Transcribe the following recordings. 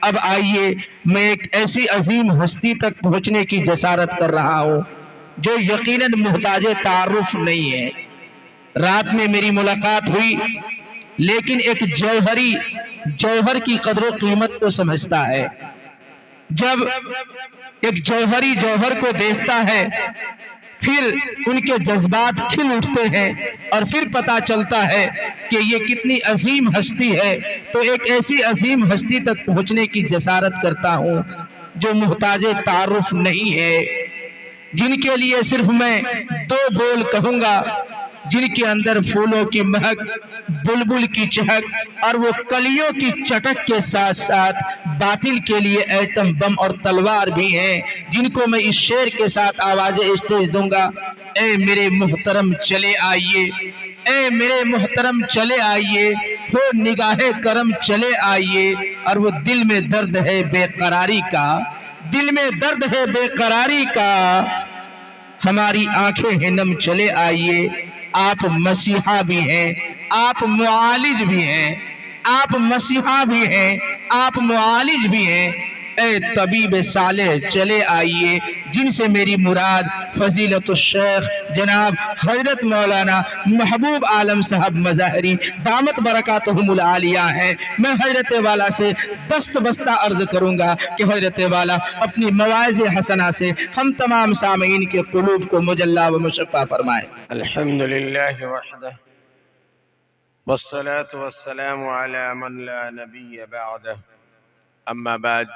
اب آئیے میں ایک ایسی عظیم ہستی تک پہنچنے کی جسارت کر رہا ہوں جو یقیناً محتاج تعارف نہیں ہے۔ رات میں میری ملاقات ہوئی، لیکن ایک جوہر کی قدر و قیمت کو سمجھتا ہے۔ جب ایک جوہری جوہر کو دیکھتا ہے پھر ان کے جذبات کھل اٹھتے ہیں اور پھر پتا چلتا ہے کہ یہ کتنی عظیم ہستی ہے، تو ایک ایسی عظیم ہستی تک پہنچنے کی جسارت کرتا ہوں جو محتاج تعارف نہیں ہے، جن کے لیے صرف میں دو بول کہوں گا، جن کے اندر پھولوں کی مہک، بلبل کی چہک اور وہ کلیوں کی چٹک کے ساتھ ساتھ باطل کے لیے ایٹم بم اور تلوار بھی ہیں، جن کو میں اس شعر کے ساتھ آواز اسٹیج دوں گا۔ اے میرے محترم چلے آئیے، اے میرے محترم چلے آئیے، ہو نگاہ کرم چلے آئیے، اور وہ دل میں درد ہے بے قراری کا، دل میں درد ہے بے قراری کا، ہماری آنکھیں ہیں نم چلے آئیے۔ آپ مسیحا بھی ہیں، آپ معالج بھی ہیں، آپ مسیحا بھی ہیں، آپ معالج بھی ہیں، اے طبیب صالح چلے آئیے، جن سے میری مراد فضیلت الشیخ جناب حضرت مولانا محبوب عالم صاحب مظاہری دامت برکاتہم العالیہ ہیں۔ میں حضرت والا سے دست بستہ عرض کروں گا کہ حضرت والا اپنی مواعظ حسنہ سے ہم تمام سامعین کے قلوب کو مجلہ و مشفع فرمائے۔ الحمدللہ وحدہ والصلاة والسلام على من لا نبی بعدہ، اما بعد،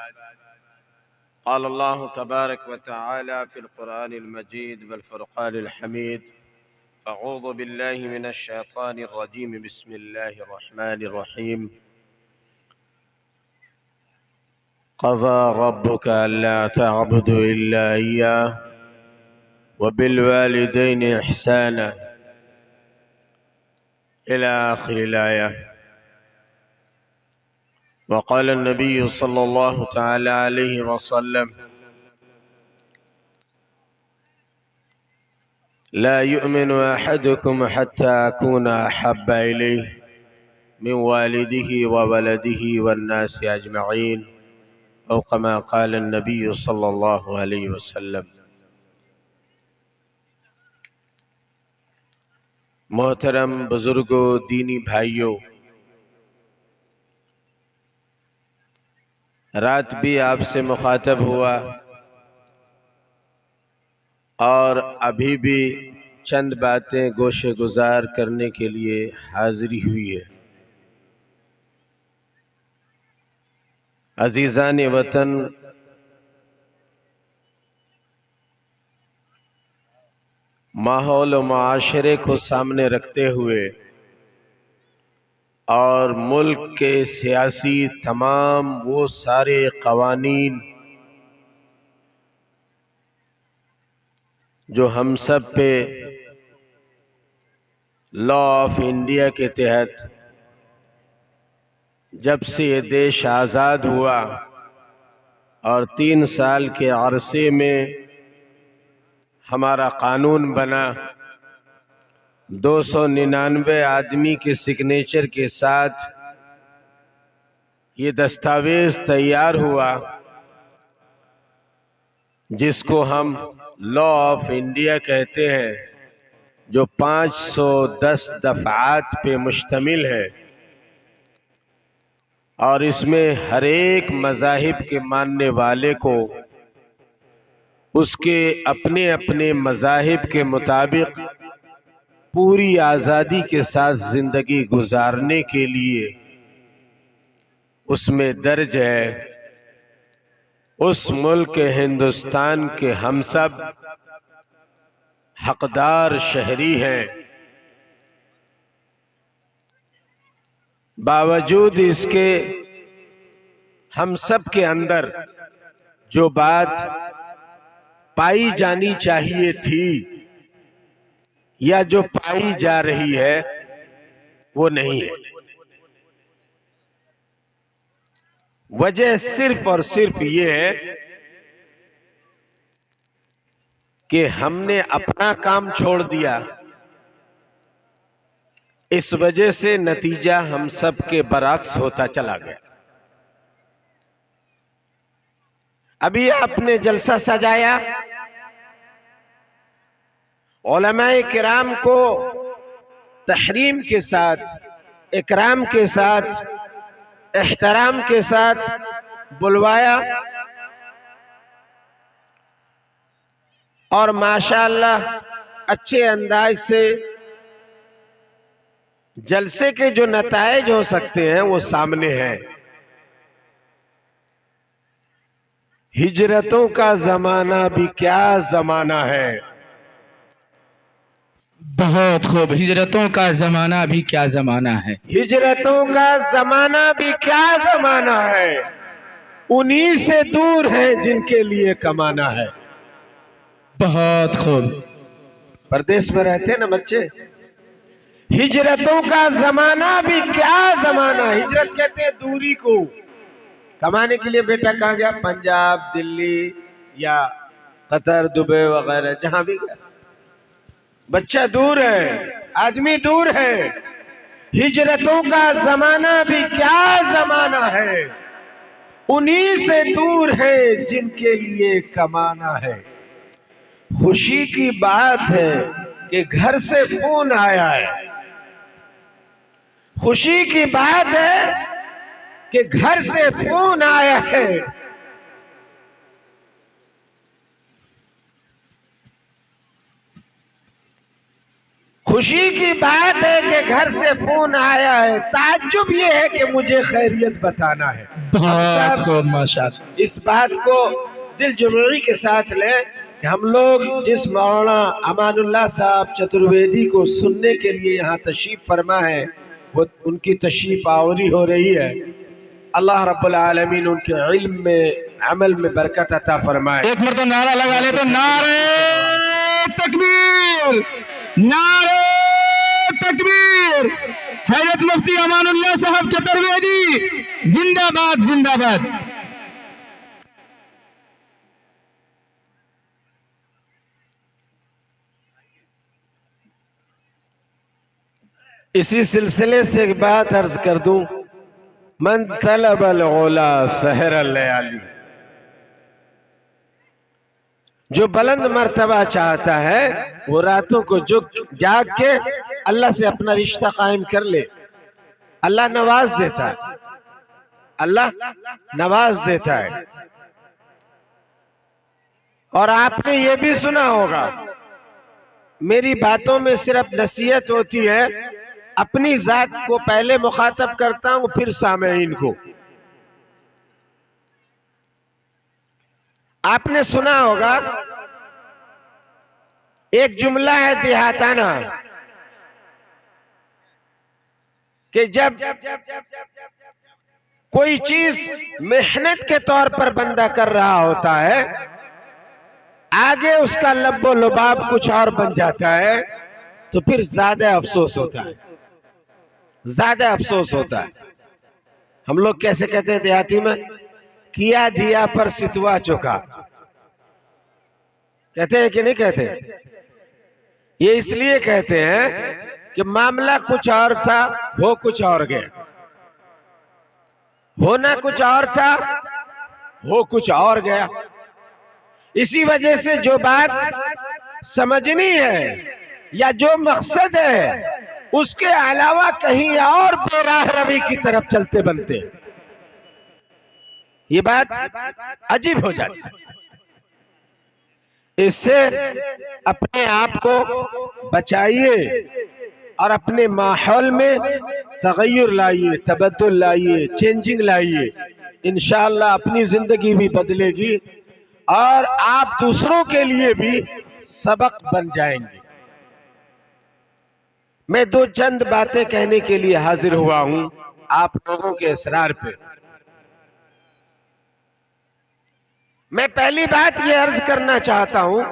قال اللہ تبارک وتعالی فی القرآن المجید والفرقان الحمید، اعوذ باللہ من الشیطان الرجیم، بسم اللہ الرحمن الرحیم، قضى ربك ألا تعبدوا إلا إياه وبالوالدين إحسانا إلى آخر الآية. وقال النبي صلى الله تعالى عليه وسلم: لا يؤمن أحدكم حتى أكون أحب إليه من والده وولده والناس أجمعين، أو كما قال النبي صلى الله عليه وسلم. محترم بزرگوں، دینی بھائیوں، رات بھی آپ سے مخاطب ہوا اور ابھی بھی چند باتیں گوشے گزار کرنے کے لیے حاضری ہوئی ہے۔ عزیزان وطن، ماحول و معاشرے کو سامنے رکھتے ہوئے اور ملک کے سیاسی تمام وہ سارے قوانین جو ہم سب پہ لا آف انڈیا کے تحت جب سے یہ دیش آزاد ہوا اور 3 سال کے عرصے میں ہمارا قانون بنا، 299 آدمی کے سگنیچر کے ساتھ یہ دستاویز تیار ہوا جس کو ہم لا آف انڈیا کہتے ہیں، جو 510 دفعات پہ مشتمل ہے، اور اس میں ہر ایک مذاہب کے ماننے والے کو اس کے اپنے اپنے مذاہب کے مطابق پوری آزادی کے ساتھ زندگی گزارنے کے لیے اس میں درج ہے۔ اس ملک ہندوستان کے ہم سب حقدار شہری ہیں، باوجود اس کے ہم سب کے اندر جو بات پائی جانی چاہیے تھی یا جو پائی جا رہی ہے وہ نہیں ہے۔ وجہ صرف اور صرف یہ ہے کہ ہم نے اپنا کام چھوڑ دیا، اس وجہ سے نتیجہ ہم سب کے برعکس ہوتا چلا گیا۔ ابھی آپ نے جلسہ سجایا، علماء کرام کو تحریم کے ساتھ، اکرام کے ساتھ، احترام کے ساتھ بلوایا، اور ماشاءاللہ اچھے انداز سے جلسے کے جو نتائج ہو سکتے ہیں وہ سامنے ہیں۔ ہجرتوں کا زمانہ بھی کیا زمانہ ہے، بہت خوب، ہجرتوں کا زمانہ بھی کیا زمانہ ہے، ہجرتوں کا زمانہ بھی کیا زمانہ ہے، انہی سے دور ہیں جن کے لیے کمانا ہے۔ بہت خوب۔ پردیس میں رہتے ہیں نا بچے، ہجرتوں کا زمانہ بھی کیا زمانہ، ہجرت کہتے ہیں دوری کو، کمانے کے لیے بیٹا کہاں گیا، پنجاب، دلی یا قطر، دبئی وغیرہ، جہاں بھی گیا، بچہ دور ہے، آدمی دور ہے۔ ہجرتوں کا زمانہ بھی کیا زمانہ ہے، انہی سے دور ہے جن کے لیے کمانا ہے۔ خوشی کی بات ہے کہ گھر سے فون آیا ہے، خوشی کی بات ہے کہ گھر سے فون آیا ہے، خوشی کی بات ہے کہ گھر سے فون آیا ہے، تعجب یہ ہے کہ مجھے خیریت بتانا ہے۔ بہت خوب، ماشاءاللہ۔ اس بات کو دل جمعی کے ساتھ لیں کہ ہم لوگ جس مولانا امان اللہ صاحب چترویدی کو سننے کے لیے یہاں تشریف فرما ہے، وہ ان کی تشریف آوری ہو رہی ہے۔ اللہ رب العالمین ان کے علم میں، عمل میں برکت عطا فرمائے۔ ایک مرتبہ نعرہ لگا لے تو نعرہ تکبیر، نعرہ تکبیر، حضرت مفتی امان اللہ صاحب چترویدی زندہ باد، زندہ باد۔ اسی سلسلے سے ایک بات عرض کر دوں، من طلب العلا سحر اللیالی، جو بلند مرتبہ چاہتا ہے وہ راتوں کو جاگ کے اللہ سے اپنا رشتہ قائم کر لے، اللہ نواز دیتا ہے، اللہ نواز دیتا ہے۔ اور آپ نے یہ بھی سنا ہوگا، میری باتوں میں صرف نصیحت ہوتی ہے، اپنی ذات کو پہلے مخاطب کرتا ہوں پھر سامعین کو۔ آپ نے سنا ہوگا ایک جملہ ہے دیہاتانہ کہ جب کوئی چیز محنت کے طور پر بندہ کر رہا ہوتا ہے، آگے اس کا لب و لباب کچھ اور بن جاتا ہے، تو پھر زیادہ افسوس ہوتا ہے، زیادہ افسوس ہوتا ہے۔ ہم لوگ کیسے کہتے ہیں دیہاتی میں، کیا دیا پر ستوا چکا، کہتے ہیں کہ نہیں کہتے؟ یہ اس لیے کہتے ہیں کہ معاملہ کچھ اور تھا، ہو کچھ اور گیا، ہونا کچھ اور تھا، ہو کچھ اور گیا۔ اسی وجہ سے جو بات سمجھنی ہے یا جو مقصد ہے، اس کے علاوہ کہیں اور بے راہ روی کی طرف چلتے بنتے، یہ بات عجیب ہو جاتی ہے۔ اس سے اپنے آپ کو بچائیے اور اپنے ماحول میں تغیر لائیے، تبدل لائیے، چینجنگ لائیے، انشاءاللہ اپنی زندگی بھی بدلے گی اور آپ دوسروں کے لیے بھی سبق بن جائیں گے۔ میں دو چند باتیں کہنے کے لیے حاضر ہوا ہوں آپ لوگوں کے اصرار پہ۔ میں پہلی بات یہ عرض کرنا چاہتا ہوں،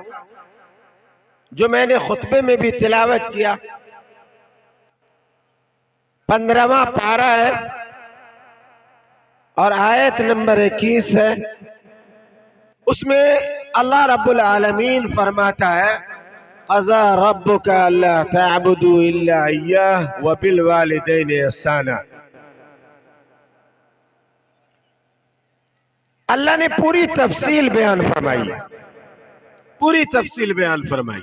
جو میں نے خطبے میں بھی تلاوت کیا، 15واں پارہ ہے اور آیت نمبر 21 ہے، اس میں اللہ رب العالمین فرماتا ہے قضا ربک الا تعبدوا الا اياه وبالوالدین احسانا۔ اللہ نے پوری تفصیل بیان فرمائی، پوری تفصیل بیان فرمائی۔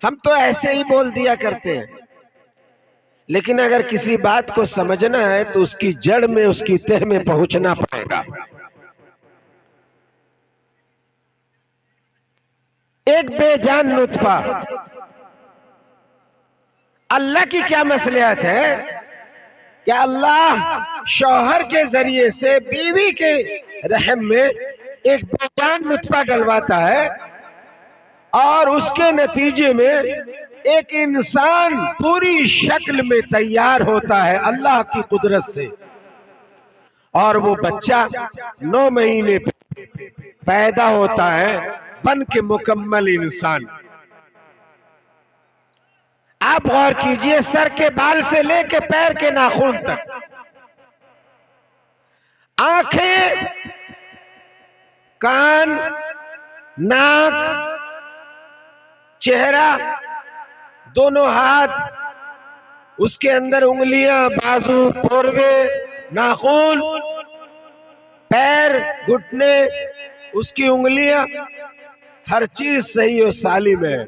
ہم تو ایسے ہی بول دیا کرتے ہیں، لیکن اگر کسی بات کو سمجھنا ہے تو اس کی جڑ میں، اس کی تہ میں پہنچنا پڑے گا۔ ایک بے جان نطفہ، اللہ کی کیا مصلحت ہے کہ اللہ شوہر کے ذریعے سے بیوی کے رحم میں ایک بے جان نطفہ ڈلواتا ہے، اور اس کے نتیجے میں ایک انسان پوری شکل میں تیار ہوتا ہے اللہ کی قدرت سے، اور وہ بچہ 9 مہینے پیدا ہوتا ہے بن کے مکمل انسان۔ آپ غور کیجئے، سر کے بال سے لے کے پیر کے ناخن تک، آنکھیں، کان، ناک، چہرہ، دونوں ہاتھ، اس کے اندر انگلیاں، بازو، پورے، ناخن، پیر، گھٹنے، اس کی انگلیاں، ہر چیز صحیح و سالم ہے۔